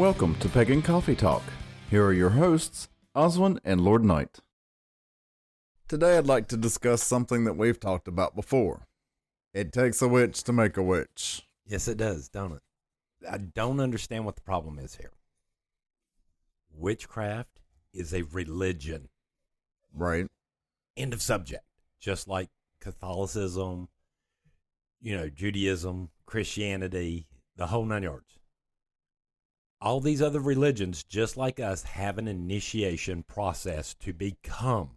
Welcome to Pagan Coffee Talk. Here are your hosts, Oswin and Lord Night. Today I'd like to discuss something that we've talked about before. It takes a witch to make a witch. Yes, it does, don't it? I don't understand what the problem is here. Witchcraft is a religion. Right. End of subject. Just like Catholicism, Judaism, Christianity, the whole nine yards. All these other religions, just like us, have an initiation process to become.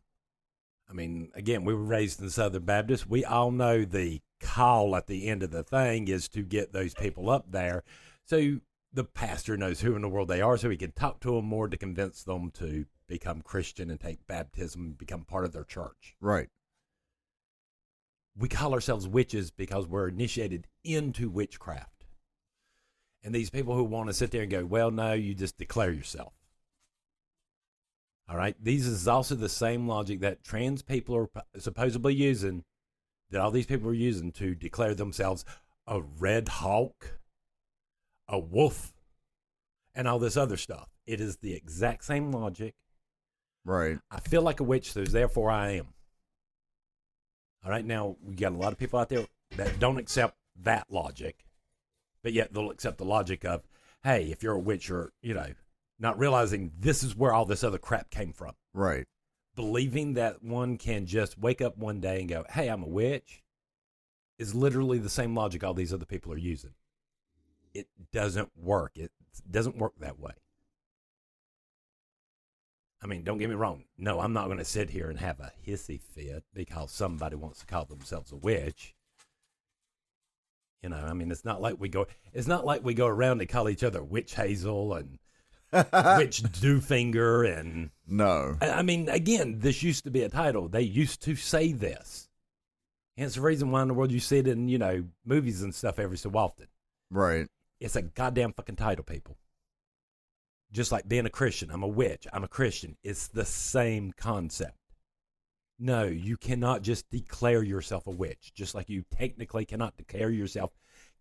I mean, again, we were raised in Southern Baptist. We all know the call at the end of the thing is to get those people up there. So the pastor knows who in the world they are, so he can talk to them more to convince them to become Christian and take baptism and become part of their church. Right. We call ourselves witches because we're initiated into witchcraft. And these people who want to sit there and go, well, no, you just declare yourself. All right. These is also the same logic that trans people are supposedly using, that all these people are using to declare themselves a red hawk, a wolf, and all this other stuff. It is the exact same logic. Right. I feel like a witch, so therefore I am. All right. Now, we got a lot of people out there that don't accept that logic. But yet they'll accept the logic of, hey, if you're a witch, you're, not realizing this is where all this other crap came from. Right. Believing that one can just wake up one day and go, hey, I'm a witch, is literally the same logic all these other people are using. It doesn't work. It doesn't work that way. I mean, don't get me wrong. No, I'm not going to sit here and have a hissy fit because somebody wants to call themselves a witch. It's not like we go around and call each other Witch Hazel and Witch Dewfinger and no. I mean, again, this used to be a title. They used to say this. Hence the reason why in the world you see it in, movies and stuff every so often. Right. It's a goddamn fucking title, people. Just like being a Christian. I'm a witch. I'm a Christian. It's the same concept. No, you cannot just declare yourself a witch, just like you technically cannot declare yourself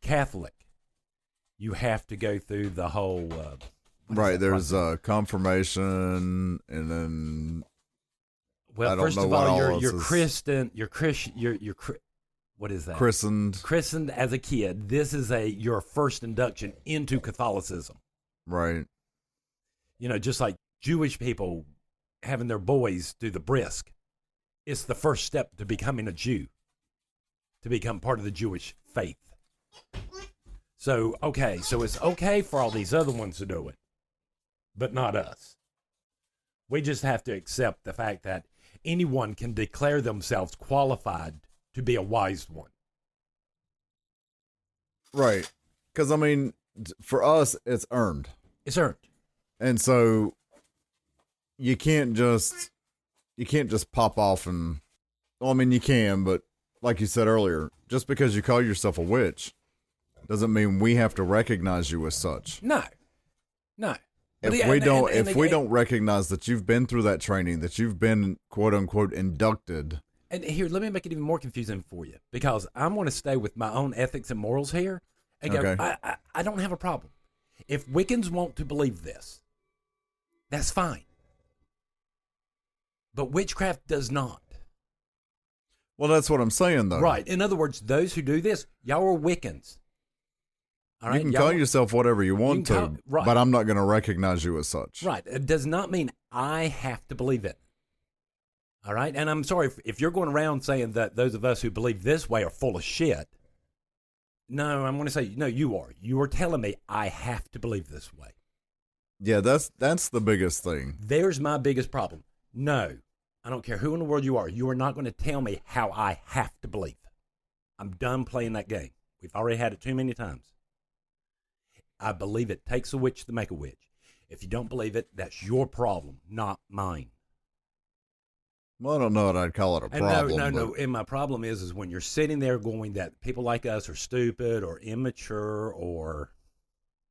Catholic. You have to go through the whole... right, there's confirmation, and then... Well, first of all, you're Christian, what is that? Christened as a kid. This is your first induction into Catholicism. Right. Just like Jewish people having their boys do the brisk. It's the first step to becoming a Jew, to become part of the Jewish faith. So it's okay for all these other ones to do it, but not us. We just have to accept the fact that anyone can declare themselves qualified to be a wise one. Right. Because, for us, it's earned. It's earned. And so you can't just pop off and, you can, but like you said earlier, just because you call yourself a witch doesn't mean we have to recognize you as such. No. If we don't recognize that you've been through that training, that you've been quote unquote inducted. And here, let me make it even more confusing for you, because I'm going to stay with my own ethics and morals here and go, okay. I don't have a problem. If Wiccans want to believe this, that's fine. But witchcraft does not. Well, that's what I'm saying, though. Right. In other words, those who do this, y'all are Wiccans. All right? You can call yourself whatever you want to, right. But I'm not going to recognize you as such. Right. It does not mean I have to believe it. All right? And I'm sorry, if you're going around saying that those of us who believe this way are full of shit, no, I'm going to say, no, you are. You are telling me I have to believe this way. Yeah, that's the biggest thing. There's my biggest problem. No, I don't care who in the world you are. You are not going to tell me how I have to believe. I'm done playing that game. We've already had it too many times. I believe it takes a witch to make a witch. If you don't believe it, that's your problem, not mine. Well, I don't know that I'd call it a problem. No. And my problem is when you're sitting there going that people like us are stupid or immature or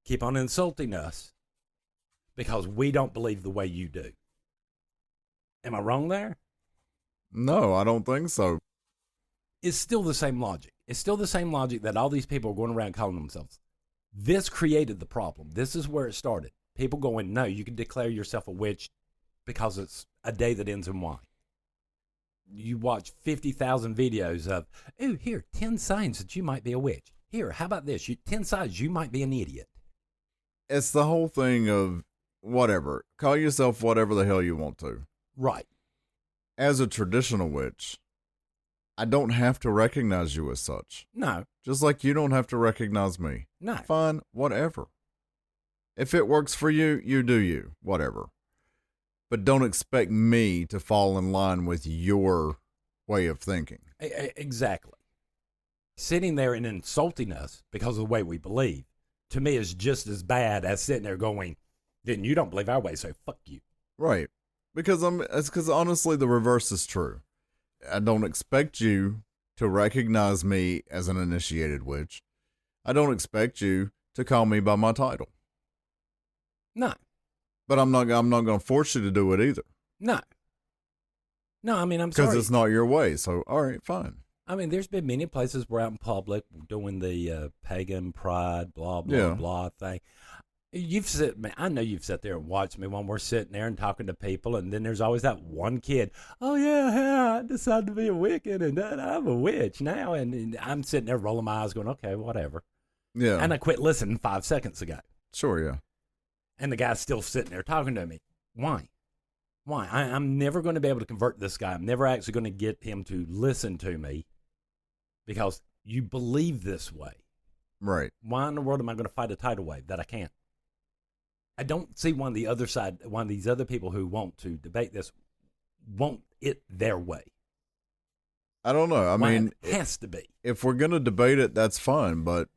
keep on insulting us because we don't believe the way you do. Am I wrong there? No, I don't think so. It's still the same logic. It's still the same logic that all these people are going around calling themselves. This created the problem. This is where it started. people going, no, you can declare yourself a witch because it's a day that ends in Y. You watch 50,000 videos of, oh, here, 10 signs that you might be a witch. Here, how about this? 10 signs you might be an idiot. It's the whole thing of whatever. Call yourself whatever the hell you want to. Right. As a traditional witch, I don't have to recognize you as such. No. Just like you don't have to recognize me. No. Fine, whatever. If it works for you, you do you, whatever. But don't expect me to fall in line with your way of thinking. Exactly. Sitting there and insulting us because of the way we believe, to me, is just as bad as sitting there going, then you don't believe our way, so fuck you. Right. Because honestly, the reverse is true. I don't expect you to recognize me as an initiated witch. I don't expect you to call me by my title. No. But I'm not going to force you to do it either. No. No, I mean, I'm sorry. Because it's not your way. So, all right, fine. I mean, there's been many places where out in public doing the pagan pride, blah, blah, blah thing. I know you've sat there and watched me when we're sitting there and talking to people, and then there's always that one kid, oh, yeah, I decided to be a Wiccan, and I'm a witch now. And I'm sitting there rolling my eyes going, okay, whatever. Yeah. And I quit listening 5 seconds ago. Sure, yeah. And the guy's still sitting there talking to me. Why? I'm never going to be able to convert this guy. I'm never actually going to get him to listen to me because you believe this way. Right. Why in the world am I going to fight a tidal wave that I can't? I don't see one of these other people who want to debate this want it their way. I don't know. I mean, it has to be. If we're going to debate it, that's fine, but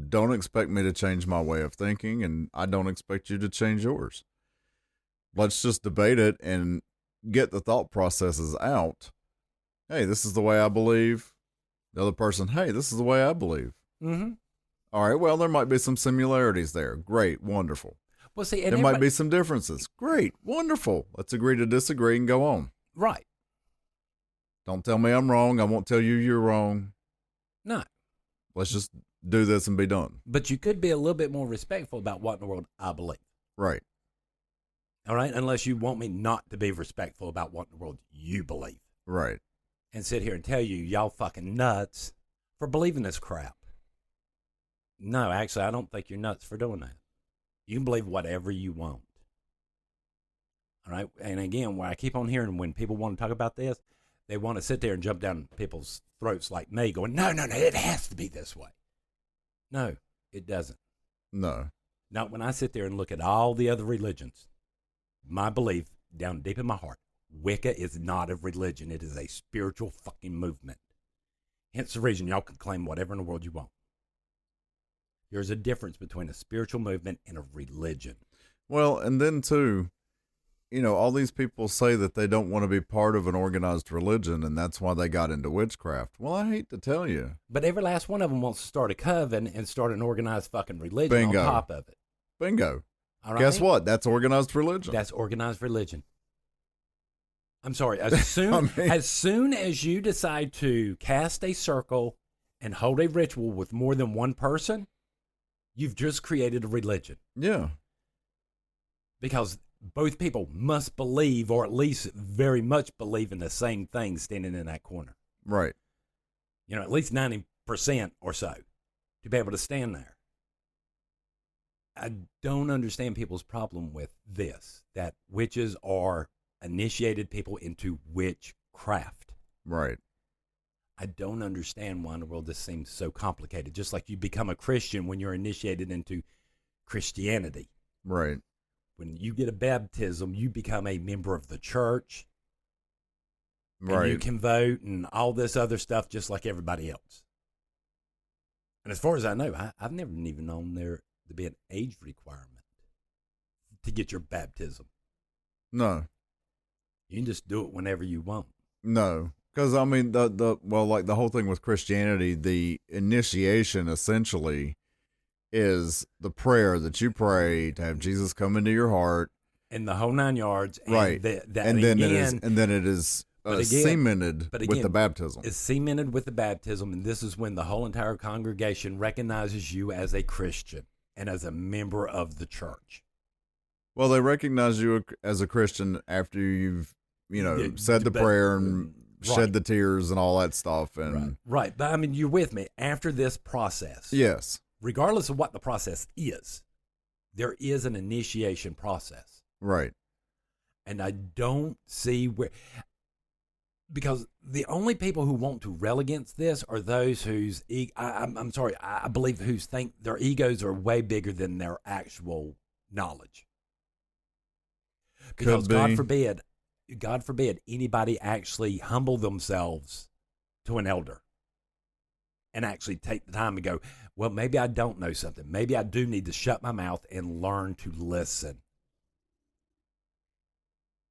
don't expect me to change my way of thinking, and I don't expect you to change yours. Let's just debate it and get the thought processes out. Hey, this is the way I believe. The other person, hey, this is the way I believe. Mm-hmm. All right, well, there might be some similarities there. Great, wonderful. Well, see, there might be some differences. Great, wonderful. Let's agree to disagree and go on. Right. Don't tell me I'm wrong. I won't tell you you're wrong. No. Let's just do this and be done. But you could be a little bit more respectful about what in the world I believe. Right. All right? Unless you want me not to be respectful about what in the world you believe. Right. And sit here and tell you, y'all fucking nuts for believing this crap. No, actually, I don't think you're nuts for doing that. You can believe whatever you want. All right? And again, where I keep on hearing when people want to talk about this, they want to sit there and jump down people's throats like me going, no, it has to be this way. No, it doesn't. No. Not when I sit there and look at all the other religions. My belief, down deep in my heart, Wicca is not a religion. It is a spiritual fucking movement. Hence the reason y'all can claim whatever in the world you want. There's a difference between a spiritual movement and a religion. Well, and then too, all these people say that they don't want to be part of an organized religion, and that's why they got into witchcraft. Well, I hate to tell you. But every last one of them wants to start a coven and start an organized fucking religion Bingo. on top of it. Bingo. All right? Guess what? That's organized religion. That's organized religion. I'm sorry. As soon as you decide to cast a circle and hold a ritual with more than one person, you've just created a religion. Yeah. Because both people must believe, or at least very much believe in the same thing standing in that corner. Right. At least 90% or so to be able to stand there. I don't understand people's problem with this, that witches are initiated people into witchcraft. Right. I don't understand why in the world this seems so complicated. Just like you become a Christian when you're initiated into Christianity. Right. When you get a baptism, you become a member of the church. Right. And you can vote and all this other stuff just like everybody else. And as far as I know, I've never even known there to be an age requirement to get your baptism. No. You can just do it whenever you want. No. Because, I mean, the whole thing with Christianity, the initiation essentially is the prayer that you pray to have Jesus come into your heart. And the whole 9 yards. And right. Then it is cemented with the baptism. It's cemented with the baptism, and this is when the whole entire congregation recognizes you as a Christian and as a member of the church. Well, they recognize you as a Christian after you've, said the prayer and shed the tears and all that stuff. And right. But I mean, you're with me. After this process, yes, regardless of what the process is, there is an initiation process. Right. And I don't see where, because the only people who want to rail against this are those whose, I believe whose think their egos are way bigger than their actual knowledge. Because God forbid anybody actually humble themselves to an elder and actually take the time to go, well, maybe I don't know something. Maybe I do need to shut my mouth and learn to listen.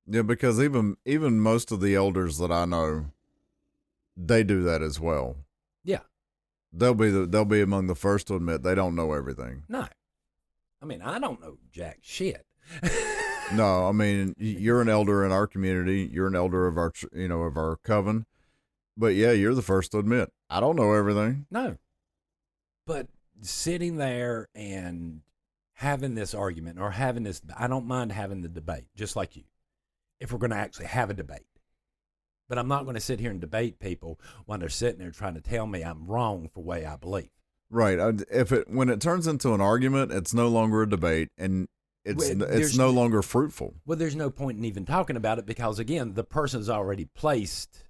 Yeah, because even most of the elders that I know, they do that as well. Yeah. They'll be among the first to admit they don't know everything. No. I mean, I don't know jack shit. No, I mean, you're an elder in our community. You're an elder of our coven. But yeah, you're the first to admit, I don't know everything. No. But sitting there and having this argument or having this, I don't mind having the debate, just like you, if we're going to actually have a debate. But I'm not going to sit here and debate people when they're sitting there trying to tell me I'm wrong for the way I believe. Right. When it turns into an argument, it's no longer a debate, and it's no longer fruitful. Well, there's no point in even talking about it because, again, the person's already placed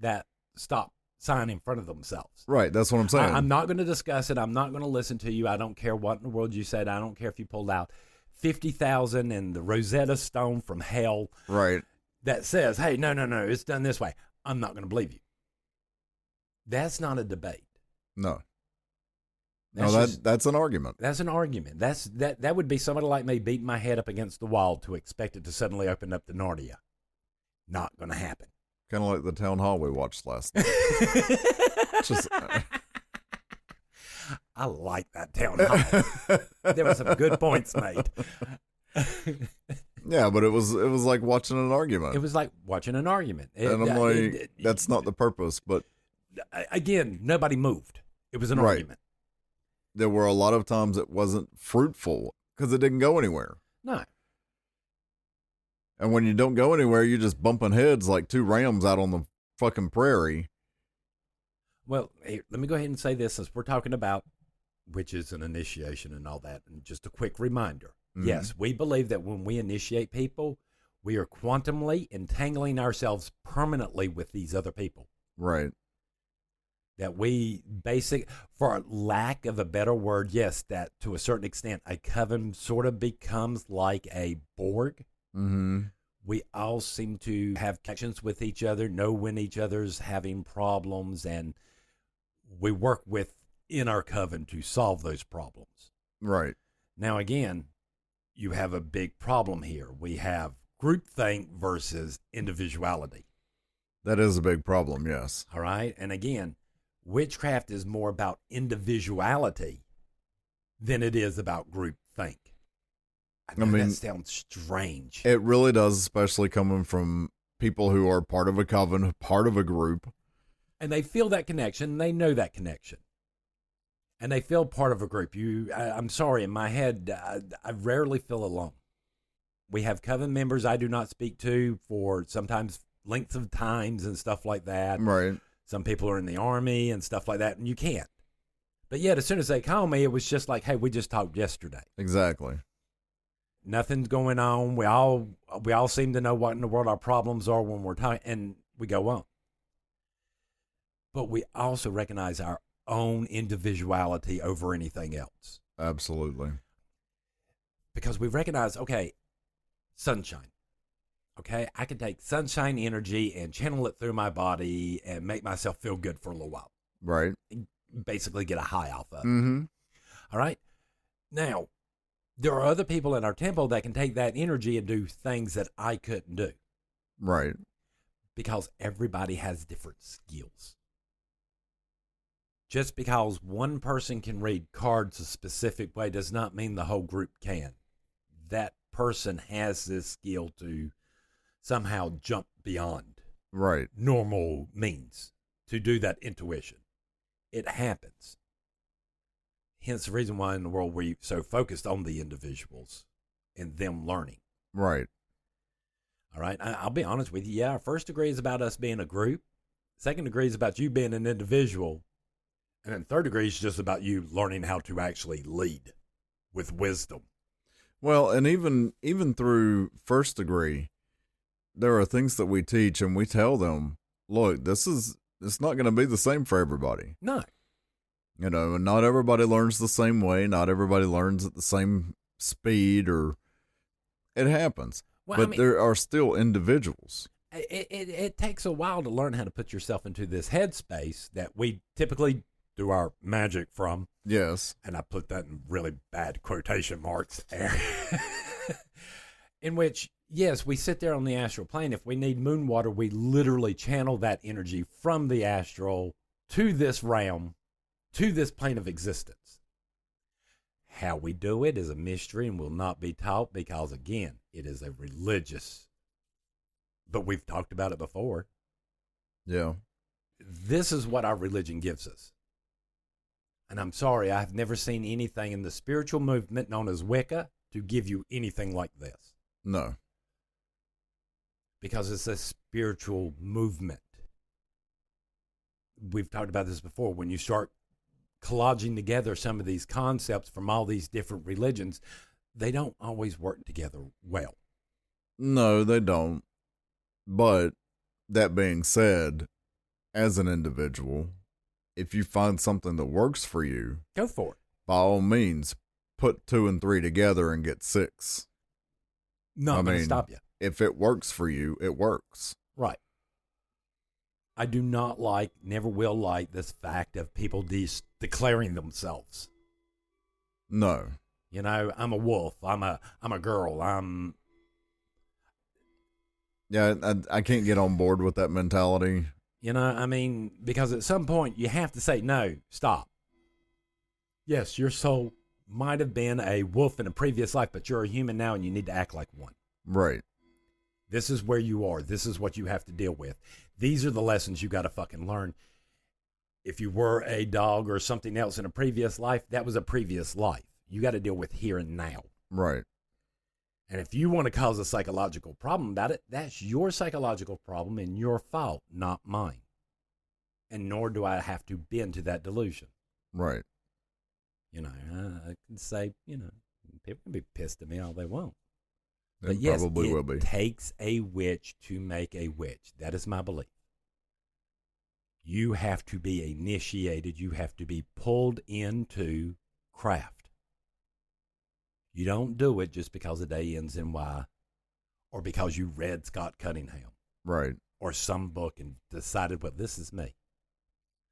that stop sign in front of themselves. Right, that's what I'm saying. I'm not going to discuss it. I'm not going to listen to you. I don't care what in the world you said. I don't care if you pulled out 50,000 and the Rosetta Stone from hell. Right. That says, hey, no, it's done this way. I'm not going to believe you. That's not a debate. No. That's an argument. That's an argument. That would be somebody like me beating my head up against the wall to expect it to suddenly open up to Narnia. Not going to happen. Kind of like the town hall we watched last night. I like that town hall. There were some good points made. Yeah, but it was like watching an argument. It was like watching an argument. And I'm like, that's not the purpose. But again, nobody moved. It was an argument. There were a lot of times it wasn't fruitful because it didn't go anywhere. No. And when you don't go anywhere, you're just bumping heads like two rams out on the fucking prairie. Well, here, let me go ahead and say this since we're talking about witches and initiation and all that. And just a quick reminder. Mm-hmm. Yes, we believe that when we initiate people, we are quantumly entangling ourselves permanently with these other people. Right. That we for lack of a better word, yes, that to a certain extent, a coven sort of becomes like a Borg. Mm-hmm. We all seem to have connections with each other, know when each other's having problems, and we work within our coven to solve those problems. Right. Now, again, you have a big problem here. We have groupthink versus individuality. That is a big problem, yes. All right. And again, witchcraft is more about individuality than it is about groupthink. I mean, that sounds strange. It really does, especially coming from people who are part of a coven, part of a group. And they feel that connection. They know that connection. And they feel part of a group. I'm sorry, in my head, I rarely feel alone. We have coven members I do not speak to for sometimes lengths of times and stuff like that. Right. Some people are in the army and stuff like that, and you can't. But yet, as soon as they call me, it was just like, hey, we just talked yesterday. Exactly. Nothing's going on. We all seem to know what in the world our problems are when we're talking, and we go on. But we also recognize our own individuality over anything else. Absolutely. Because we recognize, okay, sunshine. Okay, I can take sunshine energy and channel it through my body and make myself feel good for a little while. Right. Basically get a high off of it. Mm-hmm. All right. Now, there are other people in our temple that can take that energy and do things that I couldn't do. Right. Because everybody has different skills. Just because one person can read cards a specific way does not mean the whole group can. That person has this skill to somehow jump beyond normal means to do that intuition. It happens. Hence the reason why in the world we're so focused on the individuals and them learning. Right. All right. I'll be honest with you. Yeah, our first degree is about us being a group. Second degree is about you being an individual. And then third degree is just about you learning how to actually lead with wisdom. Well, and even through first degree, there are things that we teach and we tell them, look, it's not going to be the same for everybody. No. You know, and not everybody learns the same way. Not everybody learns at the same speed, or it happens. Well, but there are still individuals. It takes a while to learn how to put yourself into this headspace that we typically do our magic from. Yes. And I put that in really bad quotation marks there. In which, yes, we sit there on the astral plane. If we need moon water, we literally channel that energy from the astral to this realm, to this plane of existence. How we do it is a mystery and will not be taught because, again, it is a religious. But we've talked about it before. Yeah. This is what our religion gives us. And I'm sorry, I've never seen anything in the spiritual movement known as Wicca to give you anything like this. No. Because it's a spiritual movement. We've talked about this before. When you start collaging together some of these concepts from all these different religions, they don't always work together well. No, they don't. But that being said, as an individual, if you find something that works for you, go for it. By all means, put 2 and 3 together and get 6. Not going to stop you. If it works for you, it works. Right. I do not like, never will like this fact of people declaring themselves. No. You know, I'm a wolf. I'm a girl. Yeah, I can't get on board with that mentality. You know, I mean, because at some point you have to say, no, stop. Yes, your soul might have been a wolf in a previous life, but you're a human now and you need to act like one. Right. This is where you are. This is what you have to deal with. These are the lessons you got to fucking learn. If you were a dog or something else in a previous life, that was a previous life. You got to deal with here and now. Right. And if you want to cause a psychological problem about it, that's your psychological problem and your fault, not mine. And nor do I have to bend to that delusion. Right. You know, I can say, you know, people can be pissed at me all they want. They But yes, probably will be. it takes a witch to make a witch. That is my belief. You have to be initiated. You have to be pulled into craft. You don't do it just because the day ends in Y or because you read Scott Cunningham. Right. Or some book and decided, well, this is me.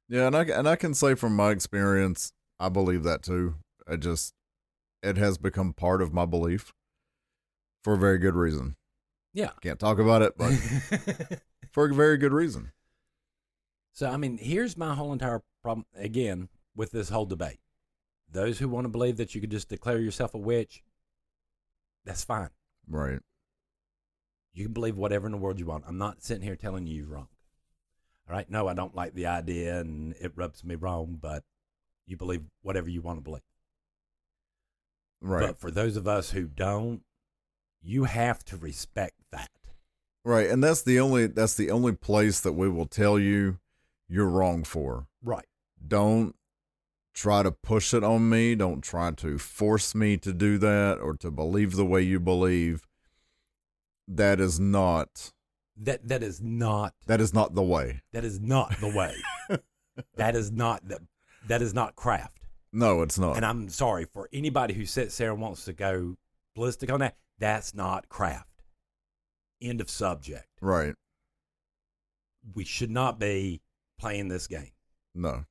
Yeah, and I can say from my experience, I believe that too. It has become part of my belief for a very good reason. Yeah. Can't talk about it, but for a very good reason. So, I mean, here's my whole entire problem, again, with this whole debate. Those who want to believe that you could just declare yourself a witch, that's fine. Right. You can believe whatever in the world you want. I'm not sitting here telling you you're wrong. All right? No, I don't like the idea and it rubs me wrong, but you believe whatever you want to believe. Right. But for those of us who don't, you have to respect that. Right. And that's the only place that we will tell you you're wrong for. Right. Don't try to push it on me. Don't try to force me to do that or to believe the way you believe. That is not that is not the way. That is not the way. that is not craft. No, it's not. And I'm sorry for anybody who sits there and wants to go ballistic on that. That's not craft. End of subject. Right. We should not be playing this game. No.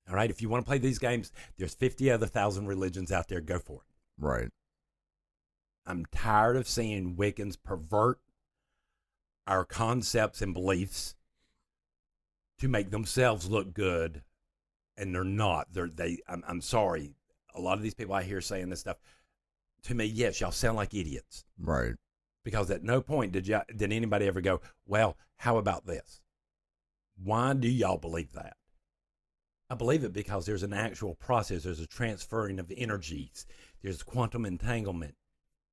All right. If you want to play these games, there's 50 other thousand religions out there. Go for it. Right. I'm tired of seeing Wiccans pervert our concepts and beliefs to make themselves look good, and they're not. I'm sorry. A lot of these people I hear saying this stuff, to me, yes, y'all sound like idiots. Right. Because at no point did anybody ever go, well, how about this? Why do y'all believe that? I believe it because there's an actual process. There's a transferring of energies. There's quantum entanglement.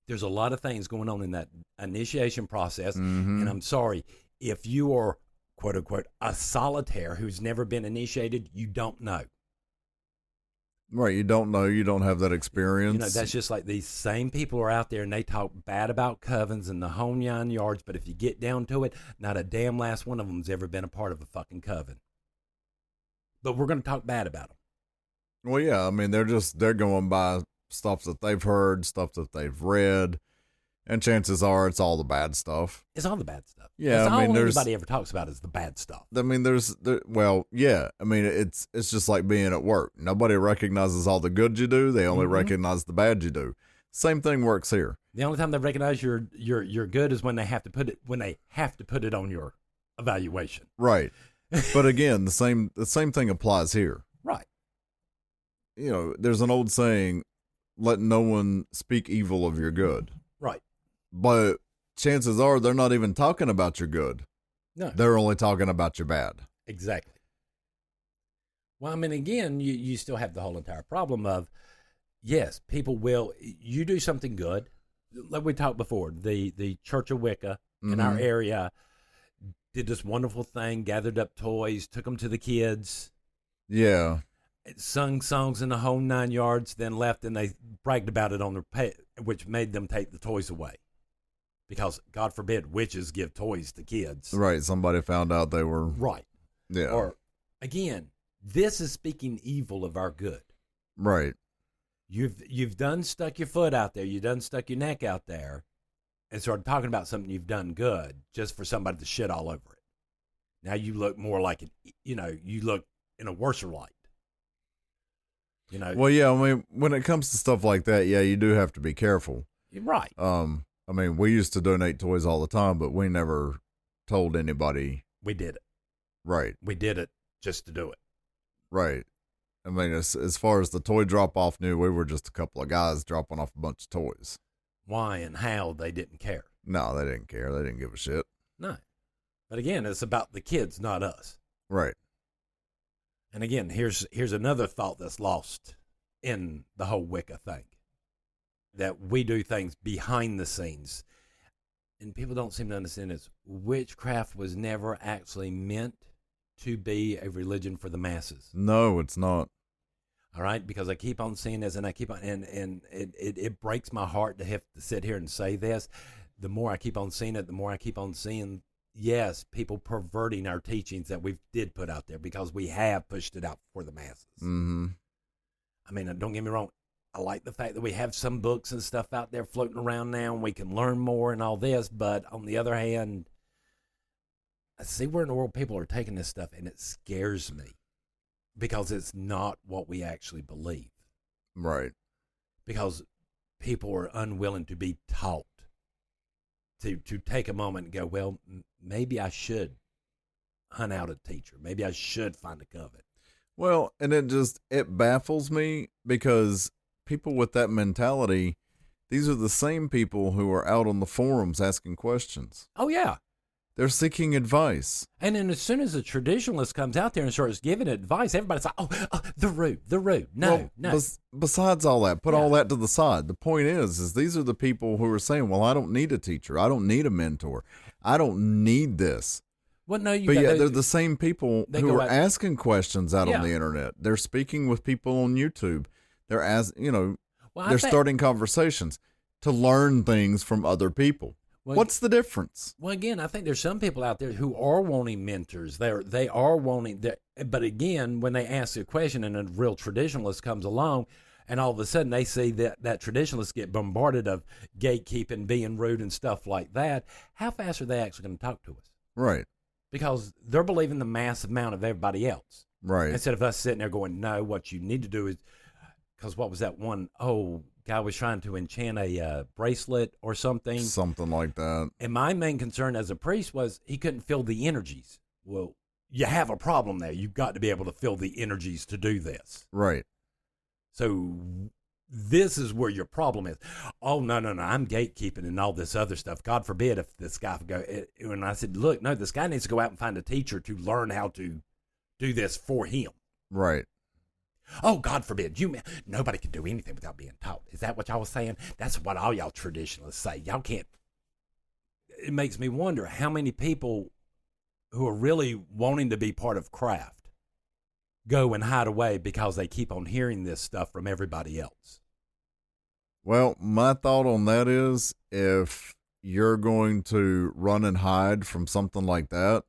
There's a lot of things going on in that initiation process. Mm-hmm. And I'm sorry, if you are, quote unquote, a solitaire who's never been initiated, you don't know. Right. You don't know. You don't have that experience. You know, that's just like these same people are out there and they talk bad about covens and the whole 9 yards. But if you get down to it, not a damn last one of them's ever been a part of a fucking coven. But we're going to talk bad about them. Well, yeah. I mean, they're going by stuff that they've heard, stuff that they've read. And chances are it's all the bad stuff. It's all the bad stuff. Yeah, That's I mean, all there's anybody ever talks about is the bad stuff. I mean, well, yeah. I mean, it's just like being at work. Nobody recognizes all the good you do. They only recognize the bad you do. Same thing works here. The only time they recognize you're good is when they have to put it on your evaluation. Right. But again, the same thing applies here. Right. You know, there's an old saying, let no one speak evil of your good. Right. But chances are they're not even talking about your good. No. They're only talking about your bad. Exactly. Well, I mean, again, you still have the whole entire problem of, yes, people will, you do something good. Like we talked before, the Church of Wicca in our area did this wonderful thing, gathered up toys, took them to the kids. Yeah. Sung songs in the whole 9 yards, then left, and they bragged about it on their page, which made them take the toys away. Because, God forbid, witches give toys to kids. Right. Somebody found out they were. Right. Yeah. Or, again, this is speaking evil of our good. Right. You've done stuck your foot out there. You've done stuck your neck out there and started talking about something you've done good just for somebody to shit all over it. Now you look more like it, you look in a worser light. Well, yeah, I mean, when it comes to stuff like that, yeah, you do have to be careful. Right. I mean, we used to donate toys all the time, but we never told anybody. We did it. Right. We did it just to do it. Right. I mean, as far as the toy drop-off knew, we were just a couple of guys dropping off a bunch of toys. Why and how, they didn't care. No, they didn't care. They didn't give a shit. No. But again, it's about the kids, not us. Right. And again, here's another thought that's lost in the whole Wicca thing. That we do things behind the scenes. And people don't seem to understand this. Witchcraft was never actually meant to be a religion for the masses. No, it's not. All right? Because I keep on seeing this, and I keep on, and it breaks my heart to have to sit here and say this. The more I keep on seeing it, the more I keep on seeing, yes, people perverting our teachings that we did put out there because we have pushed it out for the masses. Mm-hmm. I mean, don't get me wrong. I like the fact that we have some books and stuff out there floating around now and we can learn more and all this. But on the other hand, I see where in the world people are taking this stuff and it scares me because it's not what we actually believe. Right. Because people are unwilling to be taught to take a moment and go, well, maybe I should hunt out a teacher. Maybe I should find a coven. Well, and it baffles me because people with that mentality, these are the same people who are out on the forums asking questions. Oh, yeah. They're seeking advice. And then as soon as a traditionalist comes out there and starts giving advice, everybody's like, oh the rude. No. Besides all that, put all that to the side. The point is these are the people who are saying, well, I don't need a teacher. I don't need a mentor. I don't need this. Well, no, they're the same people who are asking questions out on the internet. They're speaking with people on YouTube. They're they're starting conversations to learn things from other people. Well, what's the difference? Well, again, I think there's some people out there who are wanting mentors. They are wanting that, but again, when they ask a question and a real traditionalist comes along, and all of a sudden they see that traditionalists get bombarded of gatekeeping, being rude, and stuff like that, how fast are they actually going to talk to us? Right. Because they're believing the massive amount of everybody else. Right. Instead of us sitting there going, no, what you need to do is, because what was that one? Oh, guy was trying to enchant a bracelet or something. Something like that. And my main concern as a priest was he couldn't feel the energies. Well, you have a problem there. You've got to be able to feel the energies to do this. Right. So this is where your problem is. Oh, no, I'm gatekeeping and all this other stuff. God forbid if this guy would go. And I said, look, no, this guy needs to go out and find a teacher to learn how to do this for him. Right. Oh, God forbid. Nobody can do anything without being taught. Is that what y'all was saying? That's what all y'all traditionalists say. Y'all can't. It makes me wonder how many people who are really wanting to be part of craft go and hide away because they keep on hearing this stuff from everybody else. Well, my thought on that is if you're going to run and hide from something like that,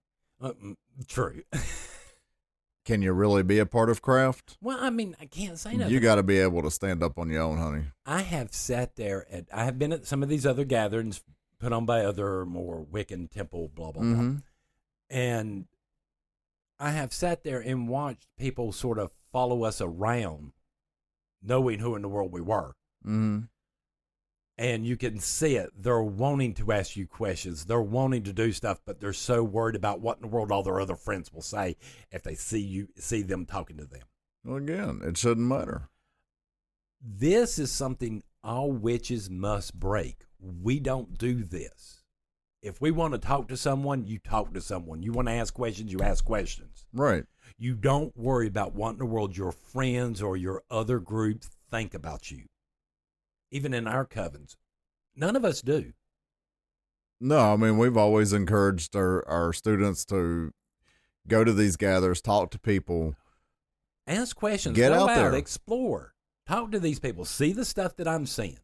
True. can you really be a part of craft? Well, I mean, I can't say nothing. You got to be able to stand up on your own, honey. I have sat there I have been at some of these other gatherings put on by other more Wiccan temple, blah, blah, blah. And I have sat there and watched people sort of follow us around, knowing who in the world we were. And you can see it. They're wanting to ask you questions. They're wanting to do stuff, but they're so worried about what in the world all their other friends will say if they see them talking to them. Well, again, it shouldn't matter. This is something all witches must break. We don't do this. If we want to talk to someone, you talk to someone. You want to ask questions, you ask questions. Right. You don't worry about what in the world your friends or your other groups think about you. Even in our covens, none of us do. No, I mean, we've always encouraged our students to go to these gatherings, talk to people. Ask questions. Get go out there. Explore. Talk to these people. See the stuff that I'm seeing.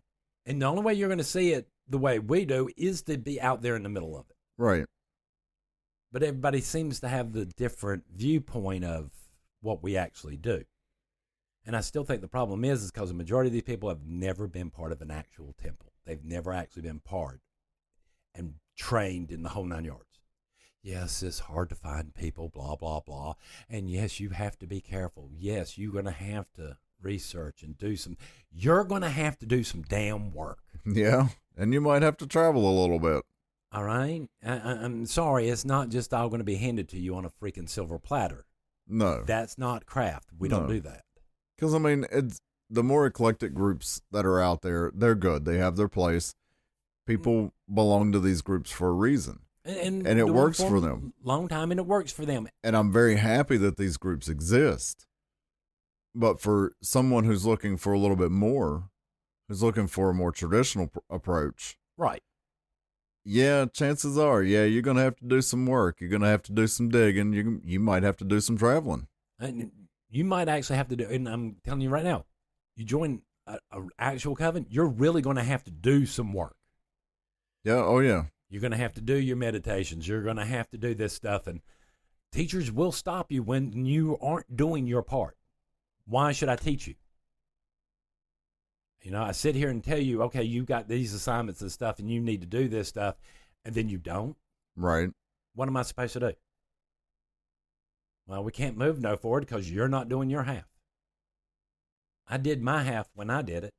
And the only way you're going to see it the way we do is to be out there in the middle of it. Right. But everybody seems to have the different viewpoint of what we actually do. And I still think the problem is because the majority of these people have never been part of an actual temple. They've never actually been part and trained in the whole 9 yards. Yes, it's hard to find people, blah, blah, blah. And yes, you have to be careful. Yes, you're going to have to research and you're going to have to do some damn work. Yeah, and you might have to travel a little bit. All right? I'm sorry, it's not just all going to be handed to you on a freaking silver platter. No. That's not craft. We don't do that. Because, I mean, it's the more eclectic groups that are out there, they're good. They have their place. People belong to these groups for a reason. And it works for them. Long time, and it works for them. And I'm very happy that these groups exist. But for someone who's looking for a little bit more, who's looking for a more traditional approach. Right. Yeah, chances are, you're going to have to do some work. You're going to have to do some digging. You might have to do some traveling. And you might actually have to do, and I'm telling you right now, you join an actual coven, you're really going to have to do some work. Yeah, oh yeah. You're going to have to do your meditations. You're going to have to do this stuff, and teachers will stop you when you aren't doing your part. Why should I teach you? You know, I sit here and tell you, okay, you got these assignments and stuff, and you need to do this stuff, and then you don't. Right. What am I supposed to do? Well, we can't move no forward because you're not doing your half. I did my half when I did it.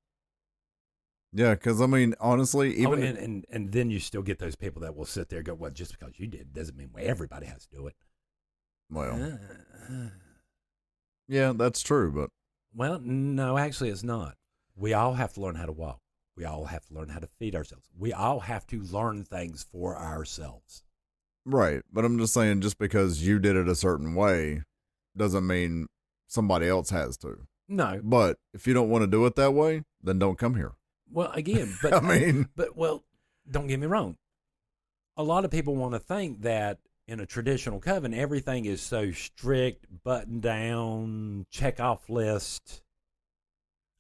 Yeah, because, I mean, honestly, even... and then you still get those people that will sit there and go, well, just because you did doesn't mean everybody has to do it. Well, yeah, that's true, but... Well, no, actually it's not. We all have to learn how to walk. We all have to learn how to feed ourselves. We all have to learn things for ourselves. Right, but I'm just saying, just because you did it a certain way doesn't mean somebody else has to. No. But if you don't want to do it that way, then don't come here. Well, again, but don't get me wrong. A lot of people want to think that in a traditional coven, everything is so strict, button down, check off list.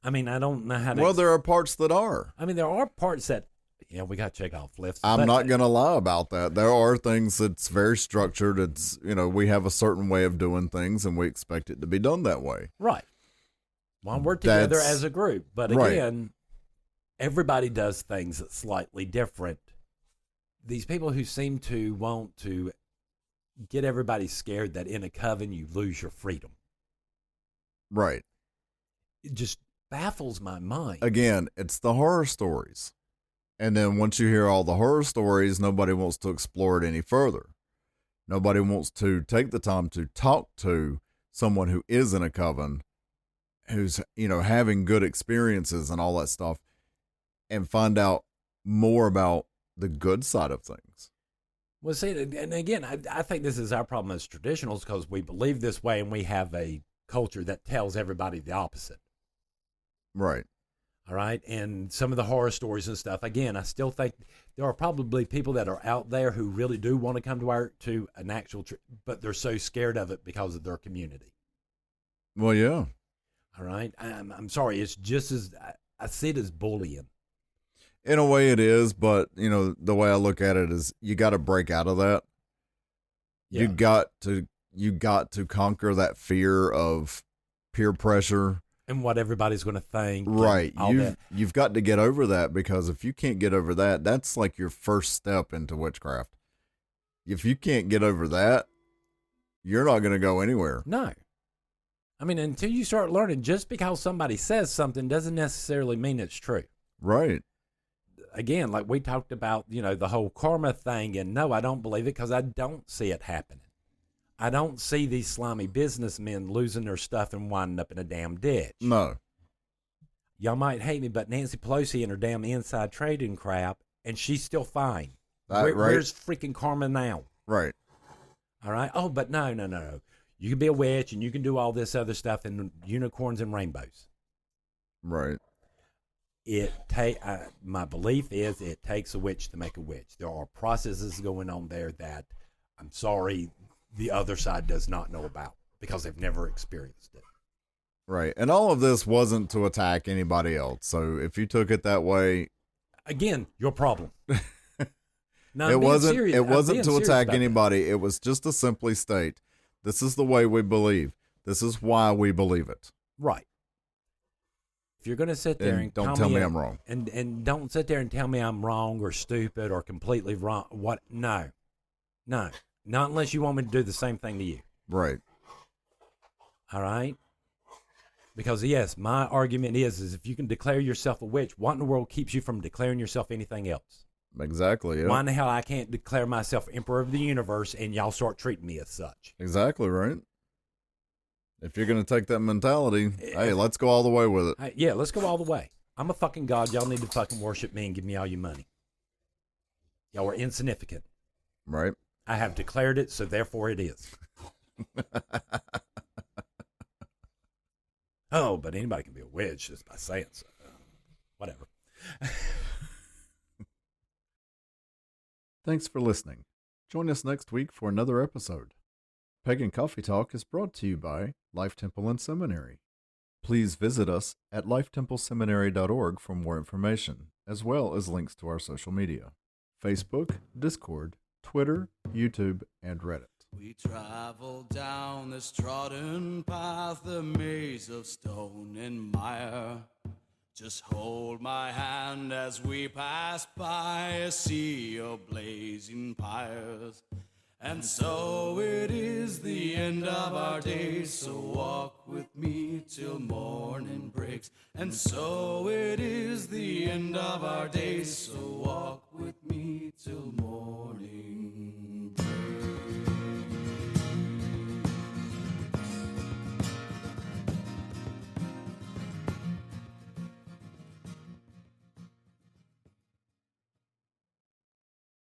I mean, I don't know how to. Well, there are parts that are. I mean, there are parts that, we got check off lists. I'm not going to lie about that. There are things that's very structured. It's, we have a certain way of doing things and we expect it to be done that way. Right. Well, we're together as a group. But again, everybody does things that's slightly different. These people who seem to want to get everybody scared that in a coven you lose your freedom. Right. It just baffles my mind. Again, it's the horror stories. And then once you hear all the horror stories, nobody wants to explore it any further. Nobody wants to take the time to talk to someone who is in a coven, who's, having good experiences and all that stuff, and find out more about the good side of things. Well, see, and again, I think this is our problem as traditionals because we believe this way and we have a culture that tells everybody the opposite. Right. All right. And some of the horror stories and stuff, again, I still think there are probably people that are out there who really do want to come to an actual, but they're so scared of it because of their community. Well, yeah. All right. I'm sorry. It's just as, I see it as bullying. In a way it is, but, you know, the way I look at it is you got to break out of that. Yeah. You got to conquer that fear of peer pressure. And what everybody's going to think. Right. You've got to get over that, because if you can't get over that, that's like your first step into witchcraft. If you can't get over that, you're not going to go anywhere. No. I mean, until you start learning, just because somebody says something doesn't necessarily mean it's true. Right. Again, like we talked about, you know, the whole karma thing, and no, I don't believe it because I don't see it happening. I don't see these slimy businessmen losing their stuff and winding up in a damn ditch. No. Y'all might hate me, but Nancy Pelosi and her damn inside trading crap, and she's still fine. Where's freaking karma now? Right. All right? Oh, but no. You can be a witch, and you can do all this other stuff, and unicorns and rainbows. Right. My belief is it takes a witch to make a witch. There are processes going on there that, I'm sorry, the other side does not know about because they've never experienced it. Right. And all of this wasn't to attack anybody else. So if you took it that way, again, your problem. No, it wasn't to attack anybody. It was just to simply state, this is the way we believe. This is why we believe it. Right. If you're going to sit there and don't tell me I'm wrong. And don't sit there and tell me I'm wrong or stupid or completely wrong. What? No. Not unless you want me to do the same thing to you. Right. All right? Because, yes, my argument is if you can declare yourself a witch, what in the world keeps you from declaring yourself anything else? Exactly, yeah. Why in the hell I can't declare myself emperor of the universe and y'all start treating me as such? Exactly, right? If you're going to take that mentality, hey, let's go all the way with it. Yeah, let's go all the way. I'm a fucking god. Y'all need to fucking worship me and give me all your money. Y'all are insignificant. Right. I have declared it, so therefore it is. Oh, but anybody can be a witch just by saying so. Whatever. Thanks for listening. Join us next week for another episode. Pagan Coffee Talk is brought to you by Life Temple and Seminary. Please visit us at lifetempleseminary.org for more information, as well as links to our social media: Facebook, Discord, Twitter, YouTube, and Reddit. We travel down this trodden path, a maze of stone and mire. Just hold my hand as we pass by a sea of blazing pyres. And so it is the end of our days, so walk with me till morning breaks. And so it is the end of our days, so walk with me till morning